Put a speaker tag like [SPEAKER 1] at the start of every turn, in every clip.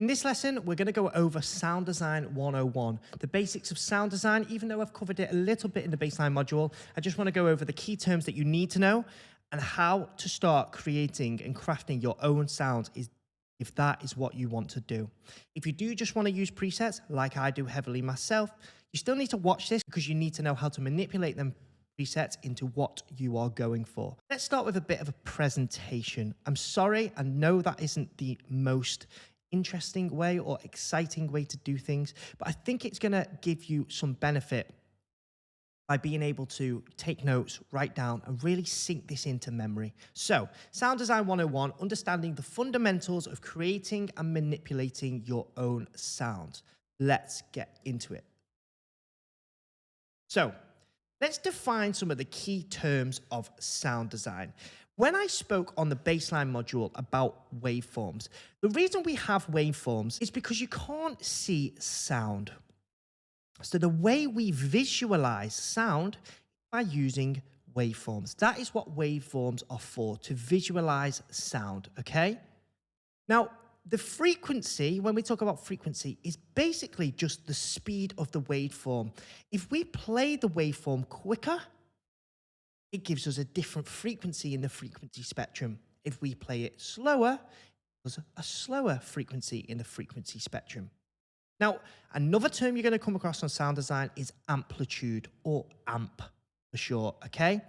[SPEAKER 1] In this lesson, we're going to go over Sound Design 101, the basics of sound design. Even though I've covered it a little bit in the baseline module, I just want to go over the key terms that you need to know and how to start creating and crafting your own sounds if that is what you want to do. If you do just want to use presets, like I do heavily myself, you still need to watch this because you need to know how to manipulate them presets into what you are going for. Let's start with a bit of a presentation. I'm sorry, I know that isn't the most interesting way or exciting way to do things, but I think it's going to give you some benefit by being able to take notes, write down, and really sink this into memory. So, Sound Design 101, understanding the fundamentals of creating and manipulating your own sound. Let's get into it. So, let's define some of the key terms of sound design. When I spoke on the baseline module about waveforms, the reason we have waveforms is because you can't see sound. So the way we visualize sound is by using waveforms. That is what waveforms are for, to visualize sound, okay? Now, the frequency, when we talk about frequency, is basically just the speed of the waveform. If we play the waveform quicker, it gives us a different frequency in the frequency spectrum. If we play it slower, it gives us a slower frequency in the frequency spectrum. Now, another term you're going to come across on sound design is amplitude, or amp for short, okay?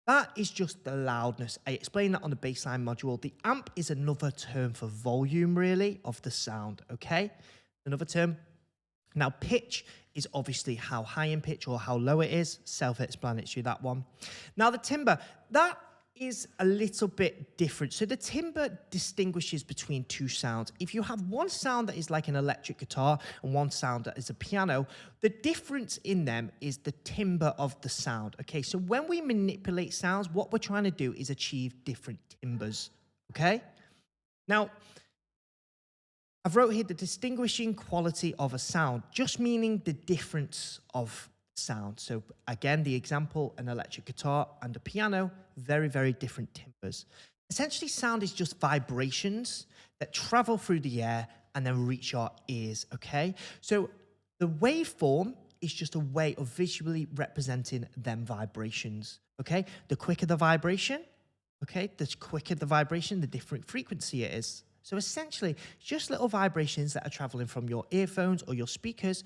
[SPEAKER 1] That is just the loudness. I explained that on the baseline module. The amp is another term for volume, really, of the sound, okay? Another term. Now, pitch is obviously how high in pitch or how low it is. Self-explanatory, that one. Now, the timbre, that is a little bit different. So the timbre distinguishes between two sounds. If you have one sound that is like an electric guitar and one sound that is a piano, the difference in them is the timbre of the sound. Okay, so when we manipulate sounds, what we're trying to do is achieve different timbres. Okay? Now, I've wrote here the distinguishing quality of a sound, just meaning the difference of sound. So again, the example, an electric guitar and a piano, very, very different timbres. Essentially, sound is just vibrations that travel through the air and then reach our ears, okay? So the waveform is just a way of visually representing them vibrations, okay? The quicker the vibration, okay, the quicker the vibration, the different frequency it is. So essentially, just little vibrations that are traveling from your earphones or your speakers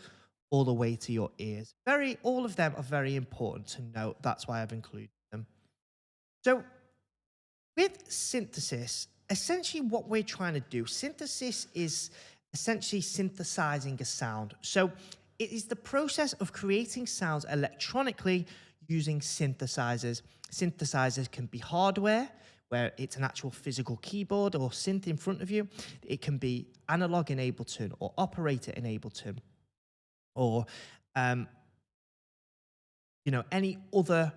[SPEAKER 1] all the way to your ears. All of them are very important to note. That's why I've included them. So with synthesis, essentially what we're trying to do, synthesis is essentially synthesizing a sound. So it is the process of creating sounds electronically using synthesizers. Synthesizers can be hardware, where it's an actual physical keyboard or synth in front of you. It can be analog in Ableton or operator in Ableton, or any other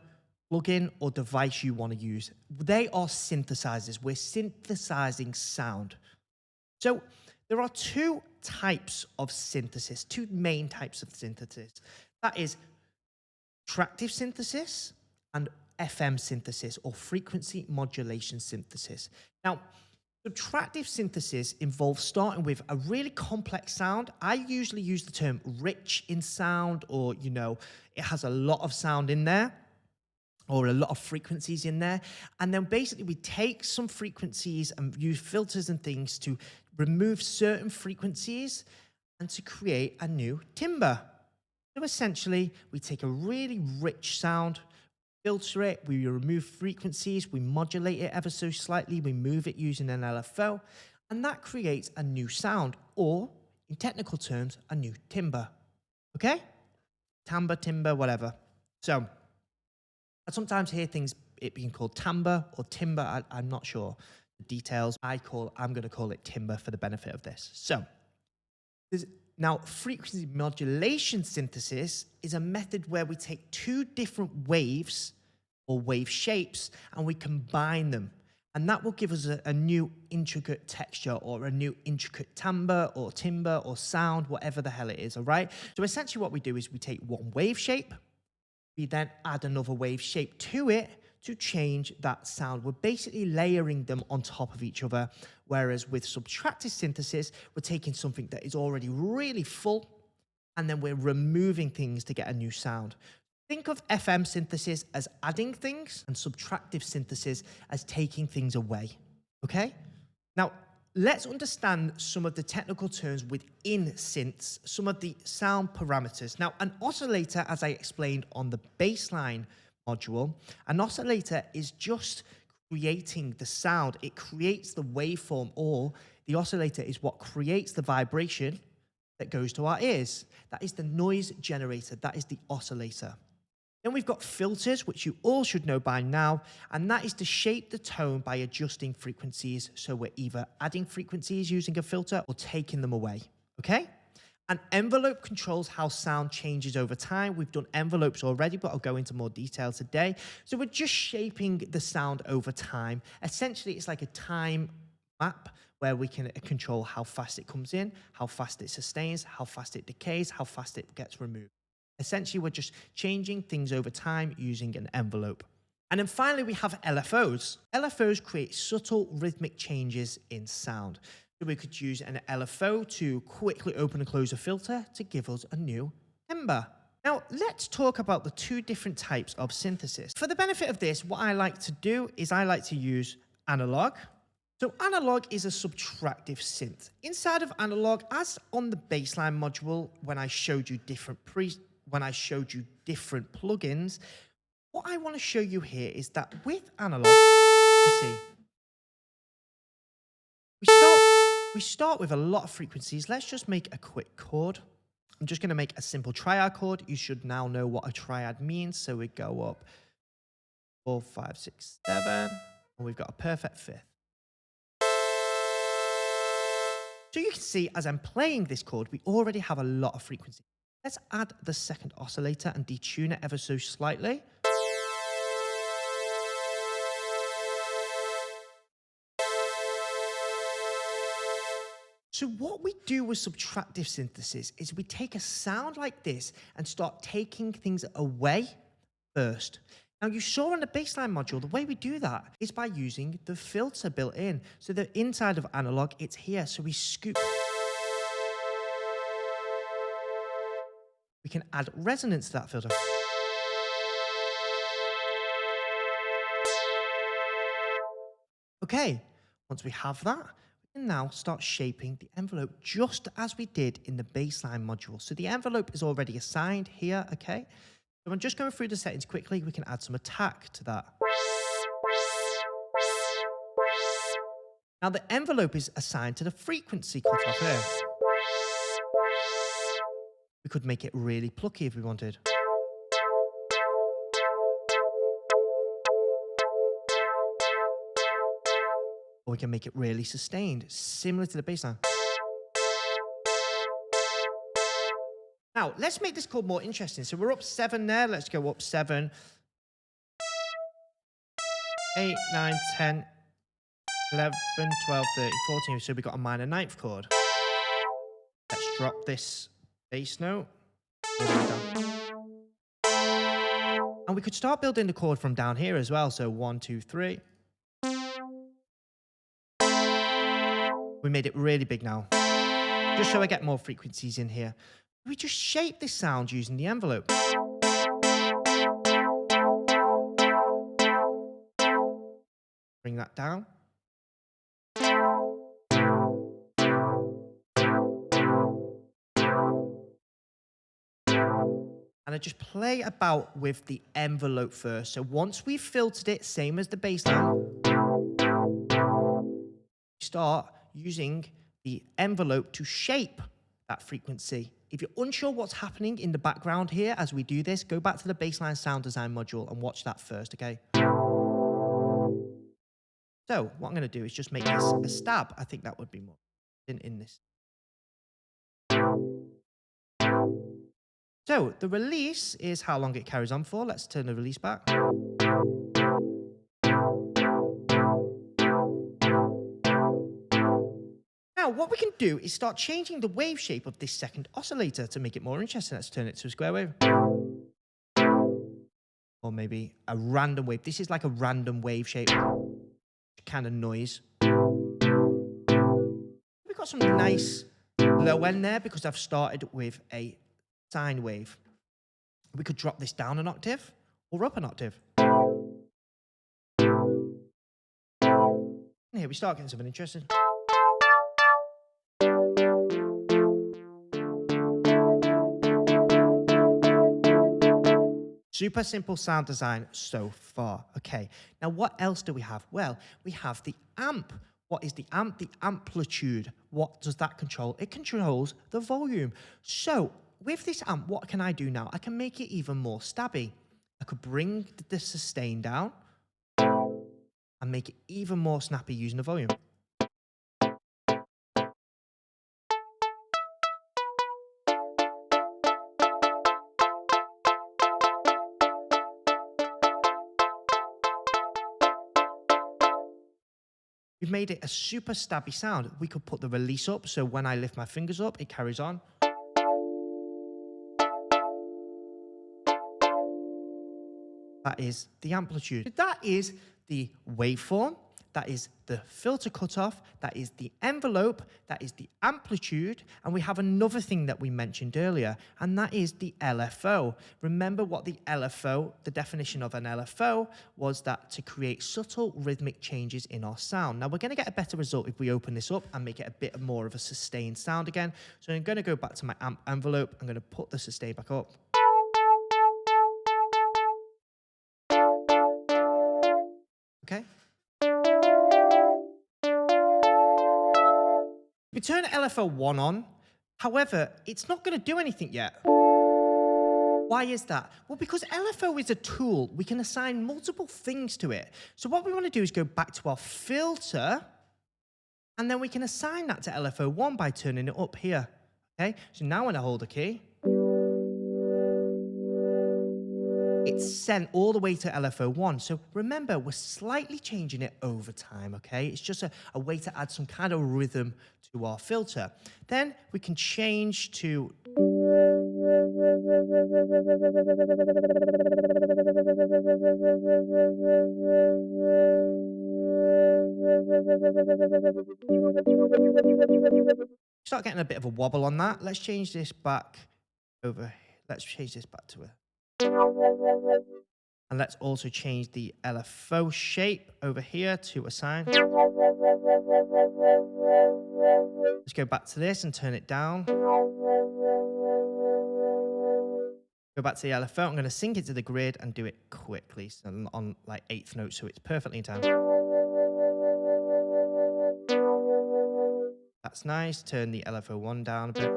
[SPEAKER 1] plugin or device you want to use. They are synthesizers. We're synthesizing sound. So there are two types of synthesis, two main types of synthesis. That is tractive synthesis and FM synthesis, or frequency modulation synthesis. Now, subtractive synthesis involves starting with a really complex sound. I usually use the term rich in sound, or, it has a lot of sound in there, or a lot of frequencies in there. And then basically we take some frequencies and use filters and things to remove certain frequencies and to create a new timbre. So essentially, we take a really rich sound, filter it, we remove frequencies, we modulate it ever so slightly, we move it using an LFO, and that creates a new sound, or in technical terms, a new timbre. Okay? Timbre, whatever. So I sometimes hear it being called timbre or timbre. I'm not sure the details. I'm going to call it timbre for the benefit of this. So now, frequency modulation synthesis is a method where we take two different waves or wave shapes and we combine them. And that will give us a new intricate texture, or a new intricate timbre or sound, whatever the hell it is, all right? So essentially what we do is we take one wave shape, we then add another wave shape to it to change that sound. We're basically layering them on top of each other Whereas with subtractive synthesis, we're taking something that is already really full, and then we're removing things to get a new sound. Think of FM synthesis as adding things and subtractive synthesis as taking things away, okay? Now, let's understand some of the technical terms within synths, some of the sound parameters. Now, an oscillator, as I explained on the baseline module, an oscillator is just creating the sound. It creates the waveform, or the oscillator is what creates the vibration that goes to our ears. That is the noise generator. That is the oscillator. Then we've got filters, which you all should know by now, and that is to shape the tone by adjusting frequencies. So we're either adding frequencies using a filter or taking them away, okay? An envelope controls how sound changes over time. We've done envelopes already, but I'll go into more detail today. So we're just shaping the sound over time. Essentially, it's like a time map where we can control how fast it comes in, how fast it sustains, how fast it decays, how fast it gets removed. Essentially, we're just changing things over time using an envelope. And then finally, we have LFOs. LFOs create subtle rhythmic changes in sound. So we could use an LFO to quickly open and close a filter to give us a new timbre. Now, let's talk about the two different types of synthesis. For the benefit of this, what I like to do is I like to use analog. So analog is a subtractive synth. Inside of analog, as on the baseline module, when I showed you different plugins, what I want to show you here is that with analog, you see, we start with a lot of frequencies. Let's just make a quick chord. I'm just going to make a simple triad chord. You should now know what a triad means. So we go up 4, 5, 6, 7, and we've got a perfect fifth. So you can see as I'm playing this chord, we already have a lot of frequency. Let's add the second oscillator and detune it ever so slightly. So what we do with subtractive synthesis is we take a sound like this and start taking things away first. Now you saw on the baseline module, the way we do that is by using the filter built in. So the inside of analog, it's here. So we scoop. We can add resonance to that filter. Okay, once we have that, we can now start shaping the envelope just as we did in the baseline module. So the envelope is already assigned here, okay? So I'm just going through the settings quickly. We can add some attack to that. Now the envelope is assigned to the frequency cutoff here. We could make it really plucky if we wanted. Or we can make it really sustained, similar to the bassline. Now, let's make this chord more interesting. So we're up 7 there. Let's go up 7, 8, 9, 10, 11, 12, 13, 14. So we've got a minor ninth chord. Let's drop this bass note all the way down. And we could start building the chord from down here as well. So 1, 2, 3. We made it really big now, just so I get more frequencies in here. We just shape this sound using the envelope. Bring that down. And I just play about with the envelope first. So once we've filtered it, same as the bassline, start using the envelope to shape that frequency. If you're unsure what's happening in the background here as we do this, go back to the baseline sound design module and watch that first, okay? So what I'm going to do is just make this a stab. I think that would be more in this. So the release is how long it carries on for. Let's turn the release back. Now, what we can do is start changing the wave shape of this second oscillator to make it more interesting. Let's turn it to a square wave. Or maybe a random wave. This is like a random wave shape kind of noise. got some nice low end there because I've started with a sine wave. We could drop this down an octave or up an octave. And here we start getting something interesting. Super simple sound design so far. Okay, now what else do we have? Well, we have the amp. What is the amp? The amplitude. What does that control? It controls the volume. So with this amp, what can I do now? I can make it even more stabby. I could bring the sustain down and make it even more snappy using the volume. We've made it a super stabby sound. We could put the release up, so when I lift my fingers up, it carries on. That is the amplitude. That is the waveform. That is the filter cutoff. That is the envelope. That is the amplitude. And we have another thing that we mentioned earlier, and that is the LFO. Remember what the LFO, the definition of an LFO, was that to create subtle rhythmic changes in our sound. Now, we're going to get a better result if we open this up and make it a bit more of a sustained sound again. So I'm going to go back to my amp envelope. I'm going to put the sustain back up. Okay. We turn LFO 1 on. However, it's not going to do anything yet. Why is that? Well, because LFO is a tool. We can assign multiple things to it. So what we want to do is go back to our filter, and then we can assign that to LFO 1 by turning it up here. Okay? So now when I hold a key, it's sent all the way to LFO 1. So remember, we're slightly changing it over time, okay? It's just a way to add some kind of rhythm to our filter. Then we can change to... Start getting a bit of a wobble on that. Let's change this back over. Let's change this back to a... And let's also change the LFO shape over here to a sine. Let's go back to this and turn it down. Go back to the LFO. I'm going to sync it to the grid and do it quickly, so on like 8th note, so it's perfectly in time. That's nice. Turn the LFO 1 down a bit.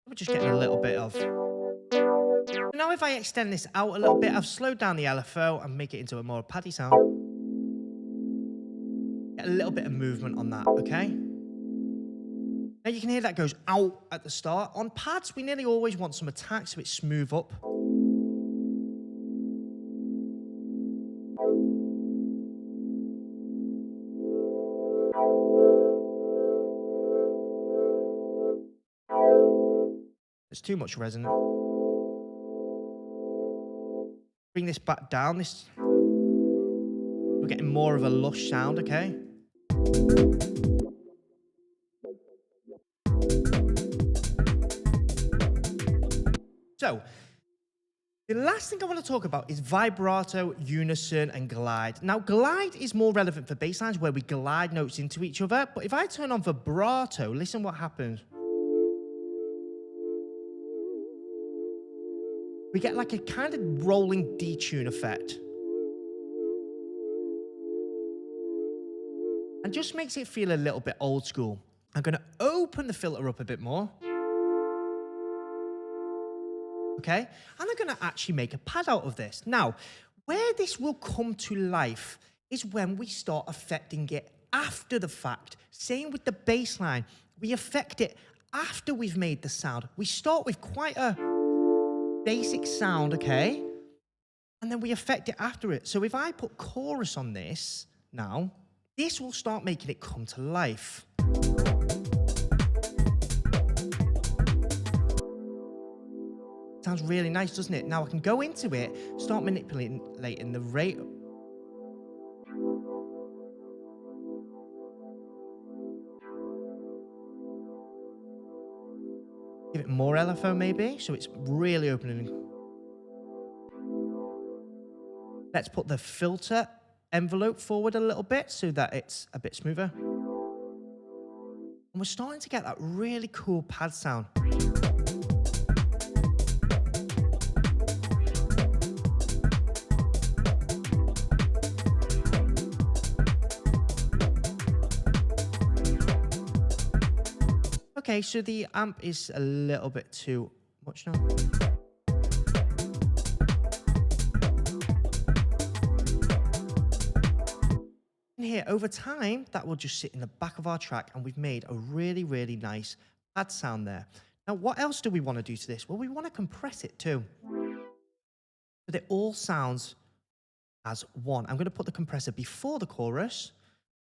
[SPEAKER 1] We're just getting a little bit of... Now if I extend this out a little bit, I've slowed down the LFO and make it into a more paddy sound. Get a little bit of movement on that, okay? Now you can hear that goes out at the start. On pads, we nearly always want some attack so it's smooth up. There's too much resonance. Bring this back down. We're getting more of a lush sound, okay? So, the last thing I want to talk about is vibrato, unison, and glide. Now, glide is more relevant for bass lines where we glide notes into each other, but if I turn on vibrato, listen what happens. We get like a kind of rolling detune effect. And just makes it feel a little bit old school. I'm going to open the filter up a bit more. Okay? And I'm going to actually make a pad out of this. Now, where this will come to life is when we start affecting it after the fact. Same with the bass line. We affect it after we've made the sound. We start with quite a basic sound, okay? And then we affect it after it. So if I put chorus on this now, this will start making it come to life. Sounds really nice, doesn't it? Now I can go into it, start manipulating the rate. Give it more LFO maybe, so it's really opening. Let's put the filter envelope forward a little bit so that it's a bit smoother. And we're starting to get that really cool pad sound. Okay, so the amp is a little bit too much now. And here, over time, that will just sit in the back of our track, and we've made a really, really nice pad sound there. Now, what else do we want to do to this? Well, we want to compress it too, so that it all sounds as one. I'm going to put the compressor before the chorus,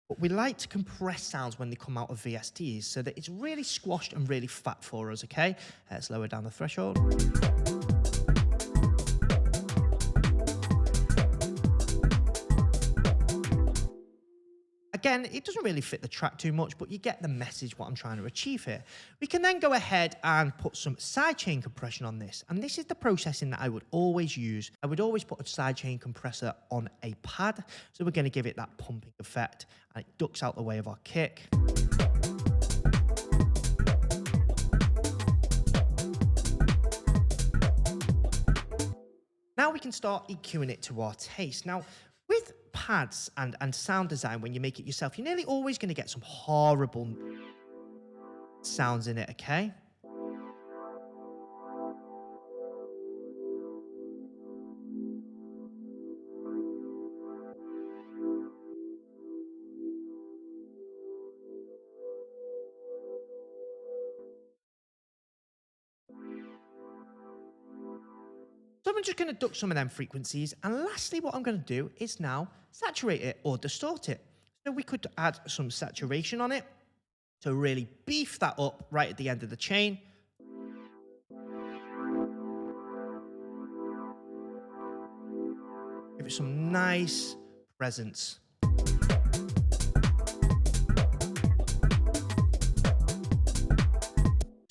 [SPEAKER 1] but we like to compress sounds when they come out of VSTs so that it's really squashed and really fat for us, okay? Let's lower down the threshold. Again, it doesn't really fit the track too much, but you get the message what I'm trying to achieve here. We can then go ahead and put some sidechain compression on this. And this is the processing that I would always use. I would always put a sidechain compressor on a pad. So we're going to give it that pumping effect, and it ducks out the way of our kick. Now we can start EQing it to our taste. Now, with pads and sound design, when you make it yourself, you're nearly always going to get some horrible sounds in it, okay? So I'm just going to duck some of them frequencies. And lastly, what I'm going to do is now saturate it or distort it. So we could add some saturation on it to really beef that up right at the end of the chain. Give it some nice presence.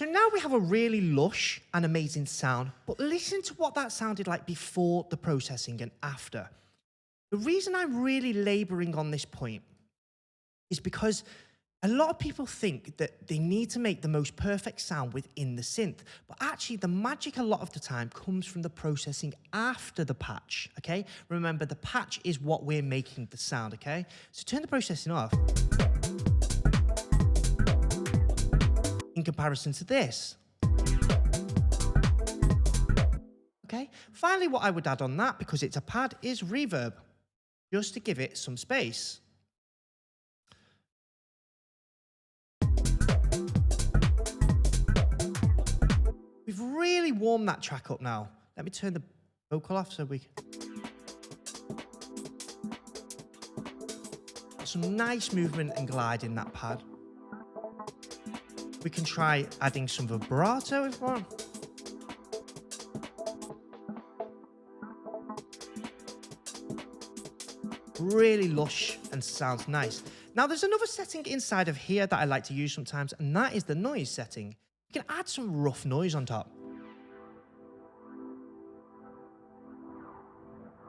[SPEAKER 1] Now we have a really lush and amazing sound, but listen to what that sounded like before the processing and after. The reason I'm really laboring on this point is because a lot of people think that they need to make the most perfect sound within the synth, but actually the magic a lot of the time comes from the processing after the patch, okay? Remember, the patch is what we're making the sound, okay? So turn the processing off. In comparison to this. Okay, finally what I would add on that, because it's a pad, is reverb, just to give it some space. We've really warmed that track up now. Let me turn the vocal off so we can... Some nice movement and glide in that pad. We can try adding some vibrato if we want. Really lush and sounds nice. Now there's another setting inside of here that I like to use sometimes, and that is the noise setting. You can add some rough noise on top.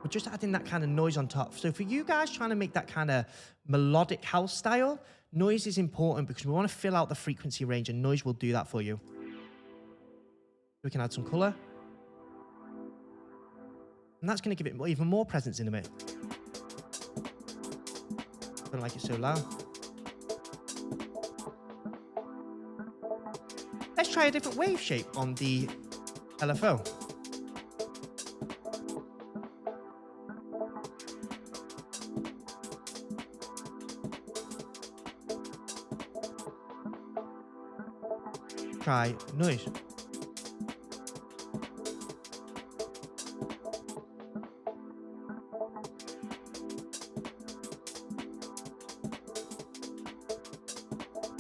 [SPEAKER 1] We're just adding that kind of noise on top. So for you guys trying to make that kind of melodic house style, noise is important because we want to fill out the frequency range, and noise will do that for you. We can add some color. And that's going to give it even more presence in a bit. Don't like it so loud. Let's try a different wave shape on the LFO. Try noise.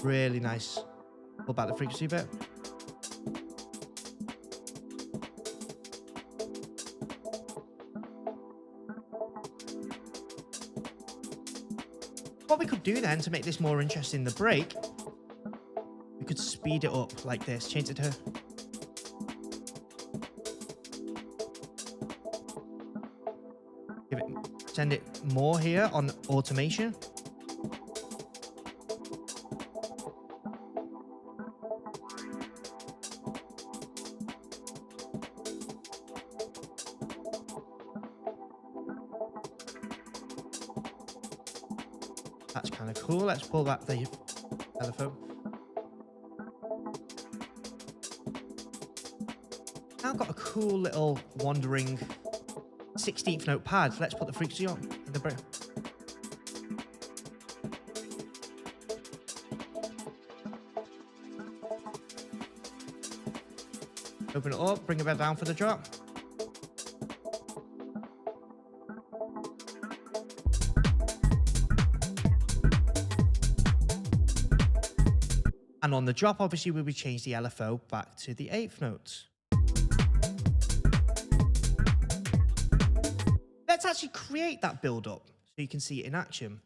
[SPEAKER 1] Really nice. Pull back the frequency a bit. What we could do then to make this more interesting in the break, we could speed it up like this, change it to send it more here on automation. That's kind of cool. Let's pull back the telephone. Now I've got a cool little wandering 16th note pad. Let's put the frequency on. Open it up, bring it back down for the drop. And on the drop, obviously, we would change the LFO back to the 8th notes. Let's actually create that build-up so you can see it in action.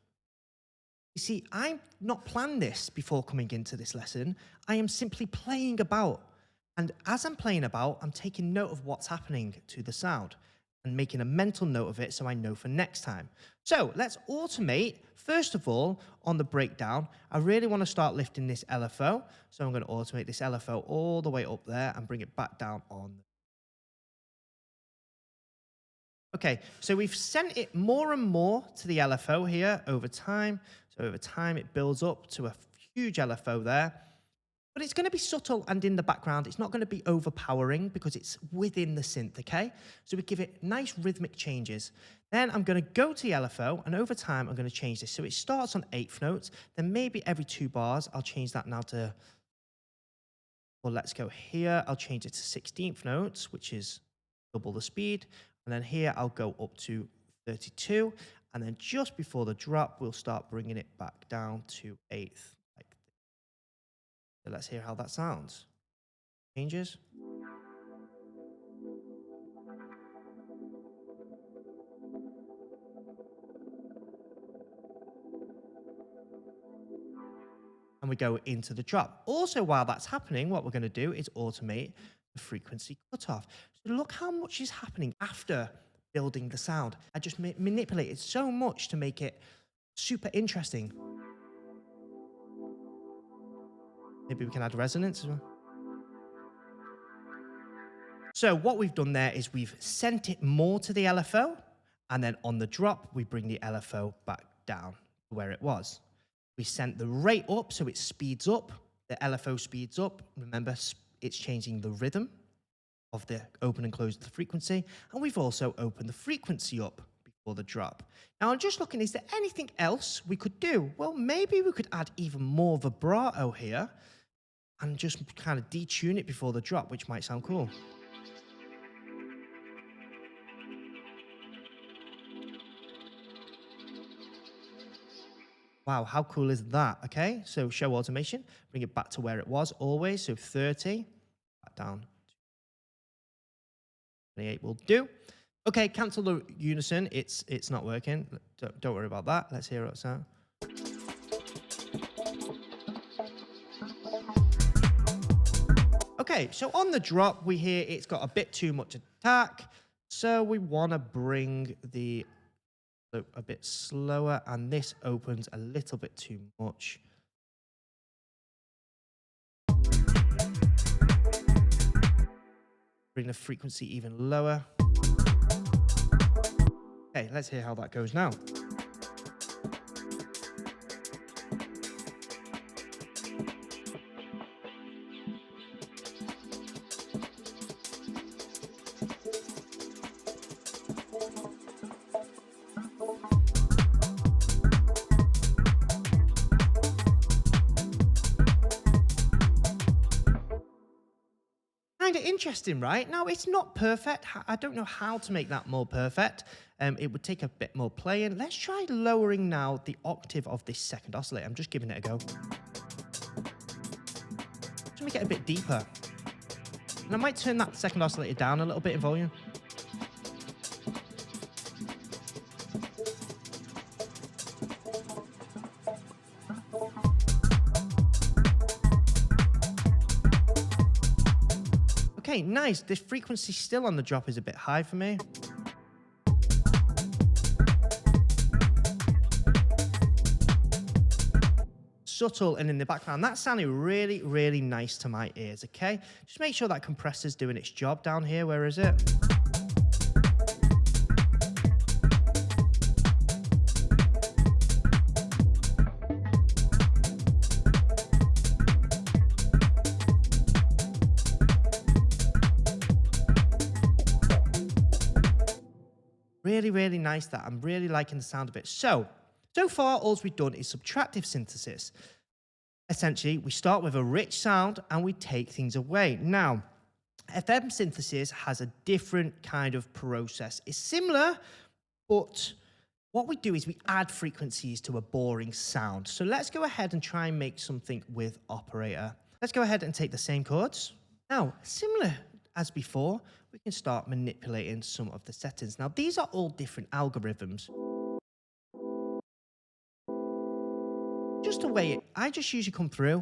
[SPEAKER 1] You see, I've not planned this before coming into this lesson. I am simply playing about. And as I'm playing about, I'm taking note of what's happening to the sound and making a mental note of it so I know for next time. So let's automate. First of all, on the breakdown, I really want to start lifting this LFO. So I'm going to automate this LFO all the way up there and bring it back down on. Okay, so we've sent it more and more to the LFO here over time. So over time, it builds up to a huge LFO there. But it's going to be subtle and in the background. It's not going to be overpowering because it's within the synth, okay? So we give it nice rhythmic changes. Then I'm going to go to the LFO, and over time, I'm going to change this. So it starts on 8th notes. Then maybe every 2 bars, I'll change that now to, well, let's go here. I'll change it to 16th notes, which is double the speed. And then here, I'll go up to 32. And then just before the drop, we'll start bringing it back down to 8th. So let's hear how that sounds. Changes. And we go into the drop. Also, while that's happening, what we're going to do is automate the frequency cutoff. So look how much is happening after building the sound. I just manipulated so much to make it super interesting. Maybe we can add resonance as well. So what we've done there is we've sent it more to the LFO, and then on the drop, we bring the LFO back down to where it was. We sent the rate up, so it speeds up. The LFO speeds up. Remember, it's changing the rhythm of the open and close of the frequency. And we've also opened the frequency up before the drop. Now, I'm just looking, is there anything else we could do? Well, maybe we could add even more vibrato here and just kind of detune it before the drop, which might sound cool. Wow, how cool is that? Okay, so show automation, bring it back to where it was always, so 30, back down. 28 will do. Okay, cancel the unison, it's not working. Don't worry about that. Let's hear what it sounds. Okay, so on the drop, we hear it's got a bit too much attack. So we want to bring the loop a bit slower, and this opens a little bit too much. Bring the frequency even lower. Okay, let's hear how that goes now. Interesting, right? Now, it's not perfect. I don't know how to make that more perfect. It would take a bit more playing. Let's try lowering now the octave of this second oscillator. I'm just giving it a go. Let me get a bit deeper. And I might turn that second oscillator down a little bit in volume. Okay, nice. This frequency still on the drop is a bit high for me. subtle and in the background. That sounded really, really nice to my ears, okay? Just make sure that compressor's doing its job down here. Where is it? Really, really nice that. I'm really liking the sound of it. So far, all we've done is subtractive synthesis. Essentially, we start with a rich sound and we take things away. Now, FM synthesis has a different kind of process. It's similar, but what we do is we add frequencies to a boring sound. So let's go ahead and try and make something with Operator. Let's go ahead and take the same chords. Now, similar as before, we can start manipulating some of the settings. Now, these are all different algorithms. Just the way I just usually come through,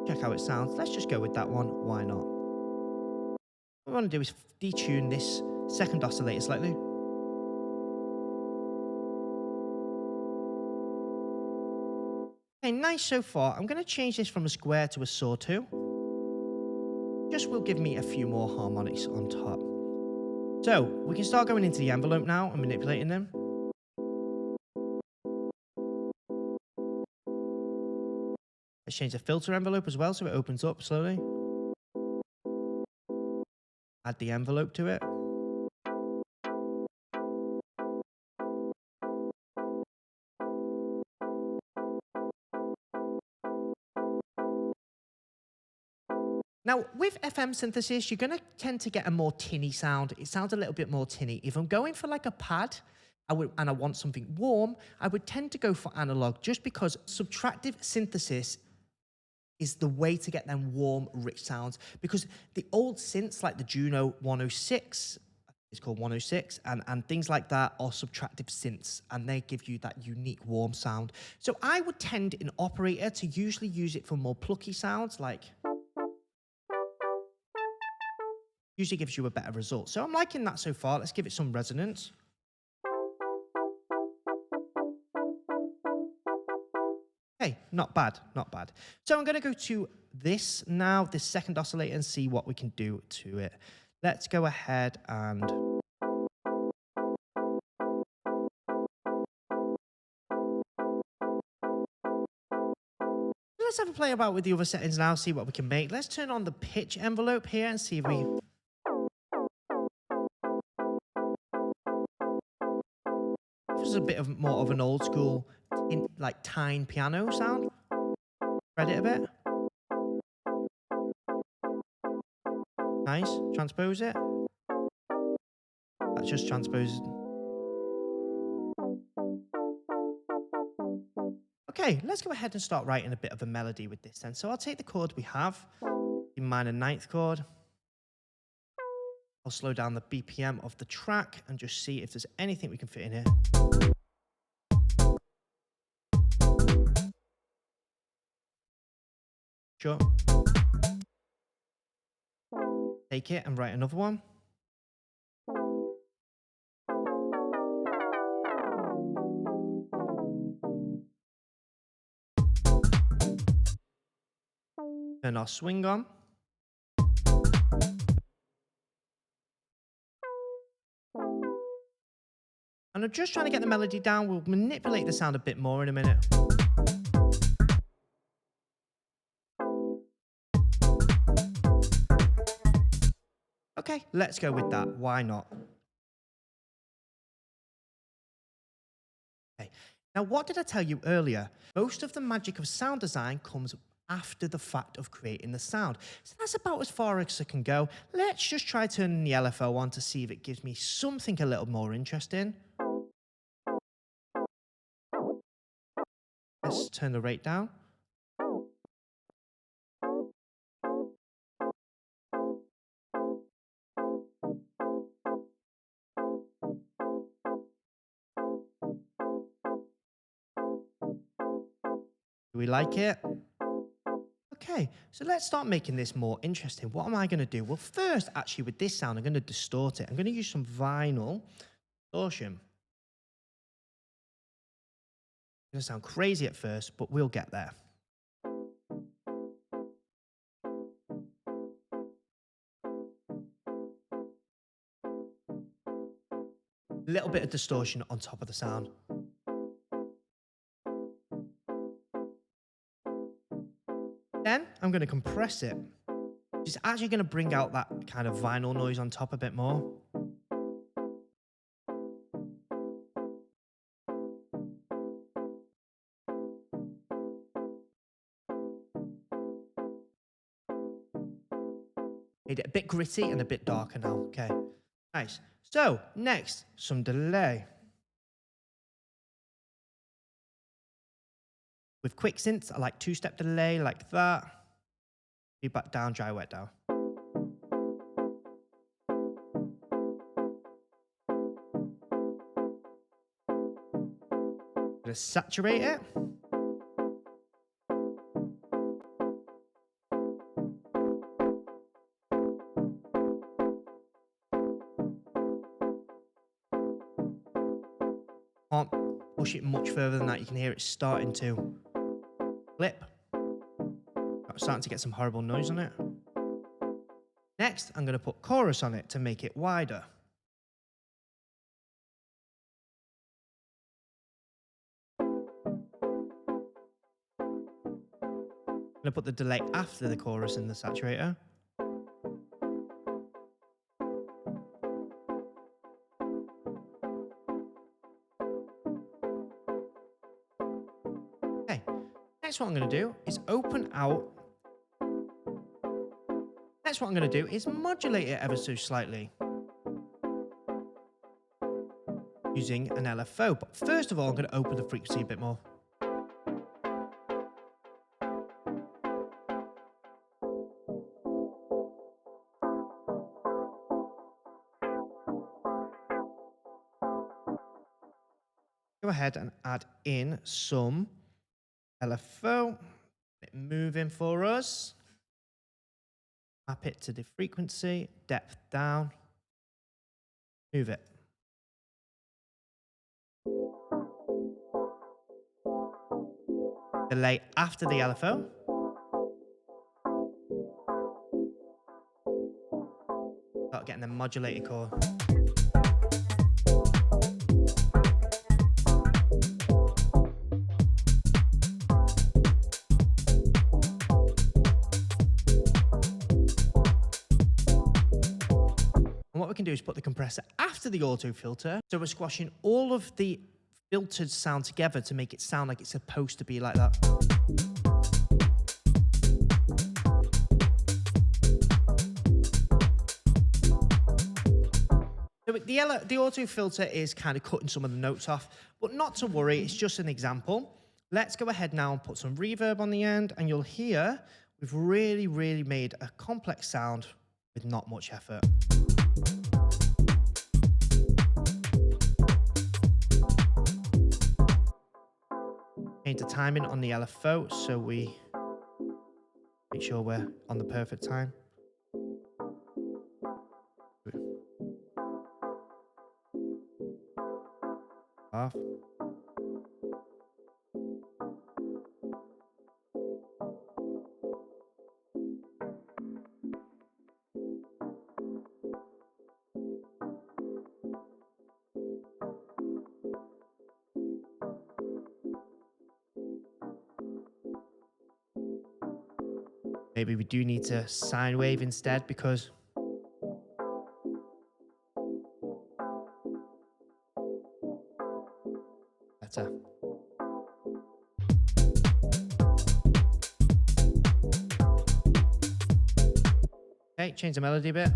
[SPEAKER 1] check how it sounds. Let's just go with that one. Why not? What we want to do is detune this second oscillator slightly. Okay, nice so far. I'm going to change this from a square to a sawtooth. Just will give me a few more harmonics on top. So we can start going into the envelope now and manipulating them. Let's change the filter envelope as well so it opens up slowly. Add the envelope to it. Now, with FM synthesis, you're going to tend to get a more tinny sound. It sounds a little bit more tinny. If I'm going for like a pad, and I want something warm, I would tend to go for analog just because subtractive synthesis is the way to get them warm, rich sounds. Because the old synths like the Juno 106, it's called 106, and things like that are subtractive synths, and they give you that unique warm sound. So I would tend in Operator to usually use it for more plucky sounds, like usually gives you a better result. So I'm liking that so far. Let's give it some resonance. Okay, not bad, not bad. So I'm going to go to this now, this second oscillator, and see what we can do to it. Let's go ahead and let's have a play about with the other settings now, see what we can make. Let's turn on the pitch envelope here and see if we... This is a bit of more of an old school, like Tyne piano sound. Spread it a bit. Nice. Transpose it. That just transposes. Okay, let's go ahead and start writing a bit of a melody with this then. So I'll take the chord we have, the minor ninth chord. I'll slow down the BPM of the track and just see if there's anything we can fit in here. Sure. Take it and write another one. Turn our swing on. And I'm just trying to get the melody down. We'll manipulate the sound a bit more in a minute. Okay, let's go with that. Why not? Okay. Now, what did I tell you earlier? Most of the magic of sound design comes after the fact of creating the sound. So that's about as far as I can go. Let's just try turning the LFO on to see if it gives me something a little more interesting. Let's turn the rate down. Do we like it? Okay, so let's start making this more interesting. What am I going to do? Well, first, actually, with this sound, I'm going to distort it. I'm going to use some vinyl distortion. Gonna sound crazy at first, but we'll get there. A little bit of distortion on top of the sound. Then I'm going to compress it. It's actually going to bring out that kind of vinyl noise on top a bit more. Made it a bit gritty and a bit darker now. Okay, nice. So next, some delay. With quick synths, I like two-step delay like that. Feedback down, dry, wet down. Gonna saturate it. Can't push it much further than that. You can hear it starting to flip. I'm starting to get some horrible noise on it. Next, I'm going to put chorus on it to make it wider. I'm going to put the delay after the chorus in the saturator. Okay, next what I'm going to do is open out. Next what I'm going to do is modulate it ever so slightly using an LFO. But first of all, I'm going to open the frequency a bit more. Go ahead and add in some LFO. Let it move in for us. Map it to the frequency, depth down. Move it. Delay after the LFO. Start getting the modulated chord. What we can do is put the compressor after the auto filter. So we're squashing all of the filtered sound together to make it sound like it's supposed to be like that. So the auto filter is kind of cutting some of the notes off, but not to worry, it's just an example. Let's go ahead now and put some reverb on the end, and you'll hear we've really made a complex sound with not much effort. Change the timing on the LFO so we make sure we're on the perfect time. Half. Maybe we do need to sine wave instead because better. Okay, change the melody a bit.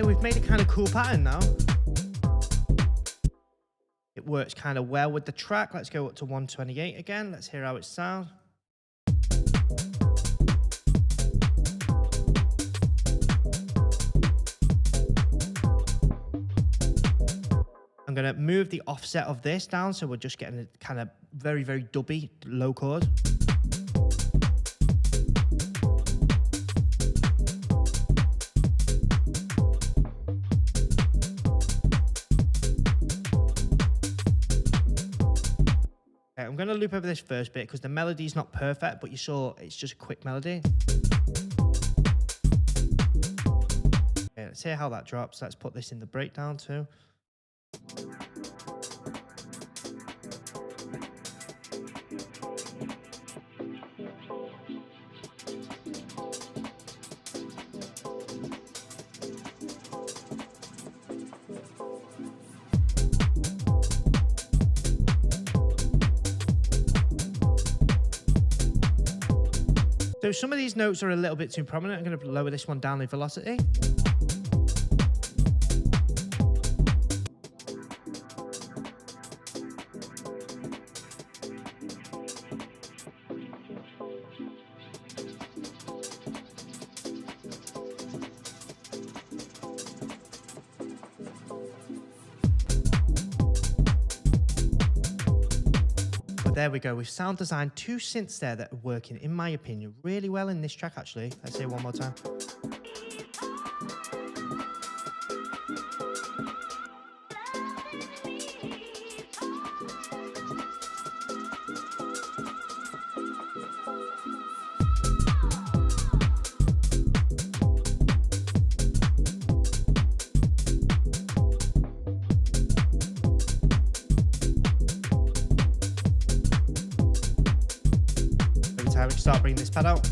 [SPEAKER 1] we've made a kind of cool pattern now. It works kind of well with the track. Let's go up to 128 again. Let's hear how it sounds. I'm going to move the offset of this down, so we're just getting a kind of very, very dubby low chord. Okay, I'm going to loop over this first bit because the melody's not perfect, but you saw it's just a quick melody. Okay, let's hear how that drops. Let's put this in the breakdown too. So some of these notes are a little bit too prominent. I'm going to lower this one down in velocity. There we go. We've sound designed two synths there that are working, in my opinion, really well in this track, actually. Let's hear it one more time. We can start bringing this pad out.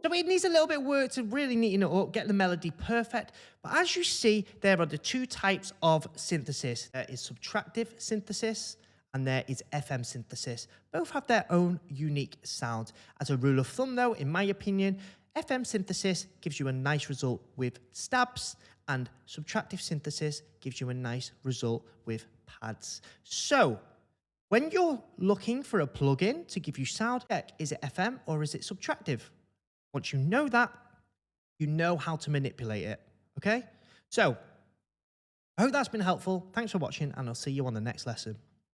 [SPEAKER 1] So it needs a little bit of work to really neaten it up, get the melody perfect. But as you see, there are the two types of synthesis. There is subtractive synthesis and there is FM synthesis. Both have their own unique sound. As a rule of thumb though, in my opinion, FM synthesis gives you a nice result with stabs, and subtractive synthesis gives you a nice result with pads. So when you're looking for a plugin to give you sound, is it FM or is it subtractive? Once you know that, you know how to manipulate it, okay? So I hope that's been helpful. Thanks for watching, and I'll see you on the next lesson.